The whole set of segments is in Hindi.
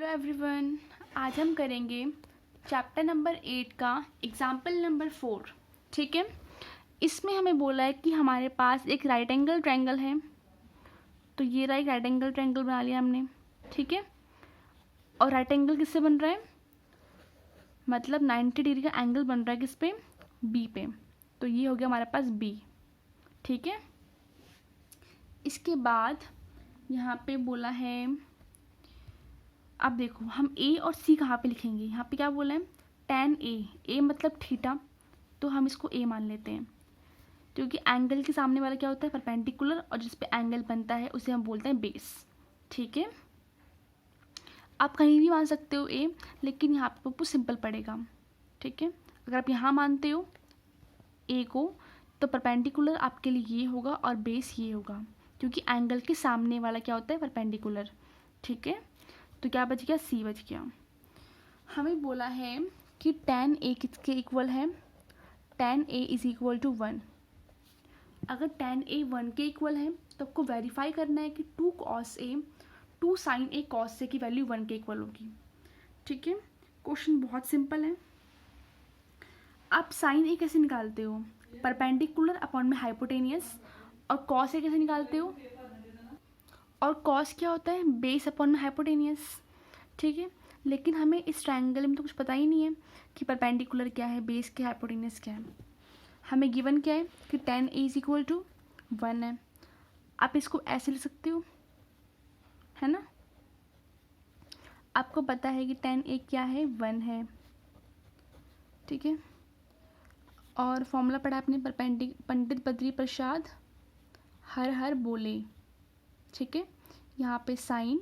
हेलो एवरीवन, आज हम करेंगे चैप्टर नंबर 8 का एग्जाम्पल नंबर 4। ठीक है, इसमें हमें बोला है कि हमारे पास एक राइट एंगल ट्रायंगल है। तो ये रहा, एक राइट एंगल ट्रायंगल बना लिया हमने। ठीक है, और राइट एंगल किससे बन रहा है, मतलब 90 डिग्री का एंगल बन रहा है किस पे, बी पे। तो ये हो गया हमारे पास बी। ठीक है, इसके बाद यहाँ पे बोला है, अब देखो हम ए और सी कहाँ पे लिखेंगे। यहाँ पे क्या बोला है, tan ए मतलब थीटा, तो हम इसको ए मान लेते हैं क्योंकि एंगल के सामने वाला क्या होता है, परपेंडिकुलर, और जिस पे एंगल बनता है उसे हम बोलते हैं बेस। ठीक है, आप कहीं भी मान सकते हो ए, लेकिन यहाँ पे आपको सिंपल पड़ेगा। ठीक है, अगर आप यहाँ मानते हो ए को, तो परपेंडिकुलर आपके लिए ये होगा और बेस ये होगा, क्योंकि एंगल के सामने वाला क्या होता है, परपेंडिकुलर। ठीक है, तो क्या बच गया, सी बच गया। हमें बोला है कि tan ए किसके इक्वल है, tan A is equal to 1। अगर tan ए 1 के इक्वल है तो आपको वेरीफाई करना है कि 2 cos ए 2 sin ए cos ए की वैल्यू 1 के इक्वल होगी। ठीक है, क्वेश्चन बहुत सिंपल है। आप sin ए कैसे निकालते हो, परपेंडिकुलर अपॉन में हाइपोटेनियस, और cos ए कैसे निकालते हो, और cos क्या होता है, बेस अपॉन में हाइपोटेनियस। ठीक है, लेकिन हमें इस ट्रायंगल में तो कुछ पता ही नहीं है कि परपेंडिकुलर क्या है, बेस क्या है, हाइपोटेनियस क्या है। हमें गिवन क्या है कि tan A is equal to 1 है। आप इसको ऐसे लिख सकते हो, है ना। आपको पता है कि tan ए क्या है, 1 है। ठीक है, और फॉर्मूला पढ़ा आपने, पंडित बद्री प्रसाद हर हर बोले। ठीक है, यहाँ पे साइन,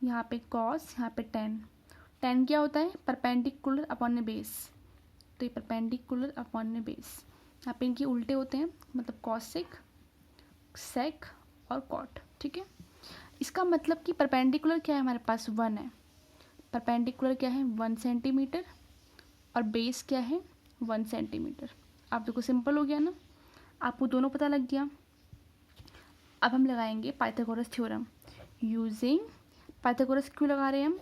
यहाँ पे कॉस, यहाँ पे tan क्या होता है, परपेंडिकुलर अपॉन बेस। तो ये परपेंडिकुलर अपॉन बेस, यहाँ पे इनके उल्टे होते हैं, मतलब कॉसेक, सेक और कॉट। ठीक है, इसका मतलब कि परपेंडिकुलर क्या है, हमारे पास 1 है। परपेंडिकुलर क्या है, 1 सेंटीमीटर, और बेस क्या है, 1 सेंटीमीटर। आप देखो सिंपल हो गया ना, आपको दोनों पता लग गया। अब हम लगाएंगे पाइथागोरस थ्योरम। यूजिंग पाइथागोरस क्यों लगा रहे हैं हम,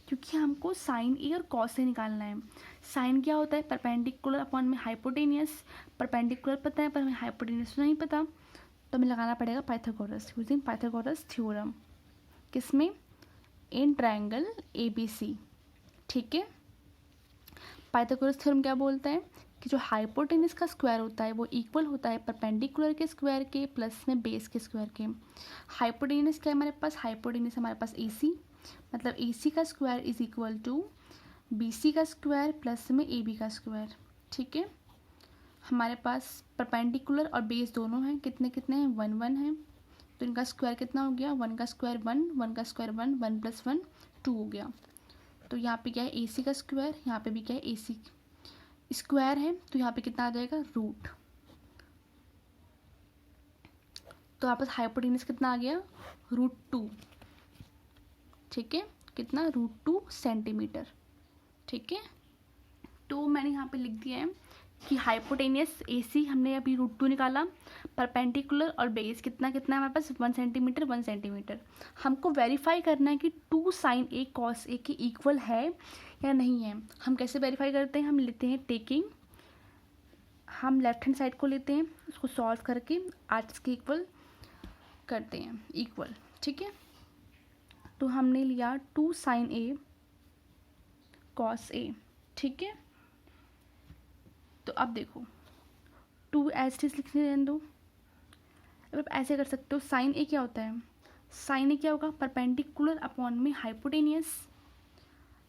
क्योंकि हमको साइन ए और कॉस से निकालना है। साइन क्या होता है, परपेंडिकुलर अपॉन में हाइपोटेनियस। परपेंडिकुलर पता है पर हमें हाइपोटेनियस नहीं पता, तो हमें लगाना पड़ेगा पाइथागोरस, यूजिंग पाइथागोरस थ्योरम। किसमें, in triangle A B C. ठीक है, पाइथागोरस थ्योरम क्या बोलता है कि जो हाइपोटेनियस का स्क्वायर होता है वो इक्वल होता है परपेंडिकुलर के स्क्वायर के प्लस में बेस के स्क्वायर के। हाइपोटेनियस क्या है हमारे पास, हाइपोटेनियस हमारे पास ए सी, मतलब ए सी का square is equal to B C का स्क्वायर प्लस में ए बी का स्क्वायर। ठीक है, हमारे पास परपेंडिकुलर और बेस दोनों हैं, कितने कितने हैं, 1 1 है। तो इनका स्क्वायर कितना हो गया, 1 का स्क्वायर 1, 1 का स्क्वायर 1, 1 + 1 2 हो गया। तो यहाँ पे क्या है, ए सी का स्क्वायर, यहाँ पे भी क्या है, ए सी स्क्वायर है, तो यहाँ पे कितना आ जाएगा, रूट। तो यहाँ पर हाइपोटेनियस कितना आ गया, √2। ठीक है, कितना, √2 सेंटीमीटर। ठीक है, तो मैंने यहाँ पे लिख दिया है कि हाइपोटेनियस ए सी हमने अभी √2 निकाला, परपेंडिकुलर और बेस कितना कितना है हमारे पास, 1 सेंटीमीटर 1 सेंटीमीटर। हमको वेरीफाई करना है कि 2 sin ए cos ए के इक्वल है या नहीं है। हम कैसे वेरीफाई करते हैं, हम लेते हैं टेकिंग, हम लेफ्ट हैंड साइड को लेते हैं, उसको सॉल्व करके आर्ट्स के इक्वल करते हैं, इक्वल। ठीक है, तो हमने लिया 2 sin ए cos ए। ठीक है, तो अब देखो 2 एज इट इज लिखने रहने दो। अब आप ऐसे कर सकते हो, साइन ए क्या होता है, साइन ए क्या होगा, परपेंडिकुलर अपॉन में हाइपोटेनियस।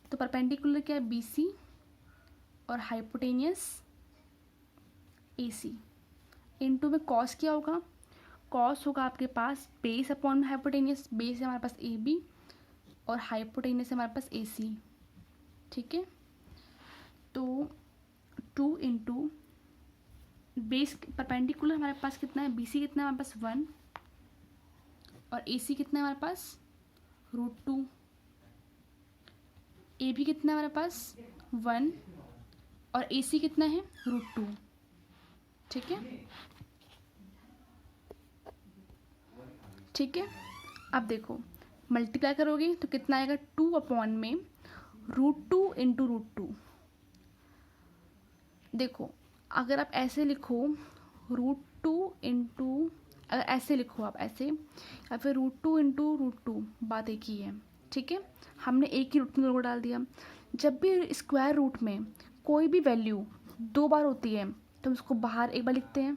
तो परपेंडिकुलर क्या है, बी सी, और हाइपोटेनियस ए सी। इनटू में कॉस क्या होगा, कॉस होगा आपके पास बेस अपॉन में हाइपोटेनियस, बेस है हमारे पास ए बी, और हाइपोटेनियस है हमारे पास ए सी। ठीक है, तो 2 इंटू बेस, परपेंडिकुलर हमारे पास कितना है, बी सी कितना है हमारे पास 1, और ए सी कितना है हमारे पास, √2। ए भी कितना है हमारे पास 1, और ए सी कितना है, √2। ठीक है, ठीक है, अब देखो मल्टीप्लाई करोगे तो कितना आएगा, 2 अपॉन में √2 इंटू √2। देखो अगर आप ऐसे लिखो √2 इंटू, अगर ऐसे लिखो आप ऐसे, या फिर √2 इंटू √2, बात एक ही है, ठीक है। हमने एक ही रूट में दोनों को डाल दिया। जब भी स्क्वायर रूट में कोई भी वैल्यू 2 बार होती है तो हम उसको बाहर एक बार लिखते हैं,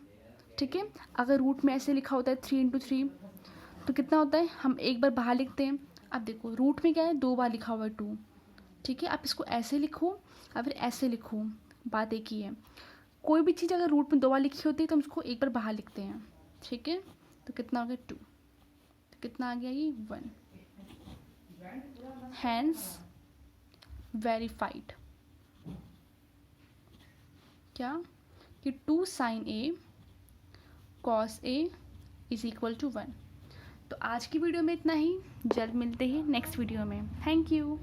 ठीक है। अगर रूट में ऐसे लिखा होता है 3 इंटू 3 तो कितना होता है, हम एक बार बाहर लिखते हैं। अब देखो रूट में क्या है, 2 बार लिखा हुआ है 2, ठीक है। आप इसको ऐसे लिखो या फिर ऐसे लिखो, बात एक ही है। कोई भी चीज़ अगर रूट में 2 बार लिखी होती है तो हम उसको एक बार बाहर लिखते हैं, ठीक है। तो कितना हो गया 2, तो कितना आ गया ये 1। हैंस वेरीफाइड, क्या कि 2 sin A cos A is equal to 1। तो आज की वीडियो में इतना ही, जल्द मिलते हैं नेक्स्ट वीडियो में। Thank you.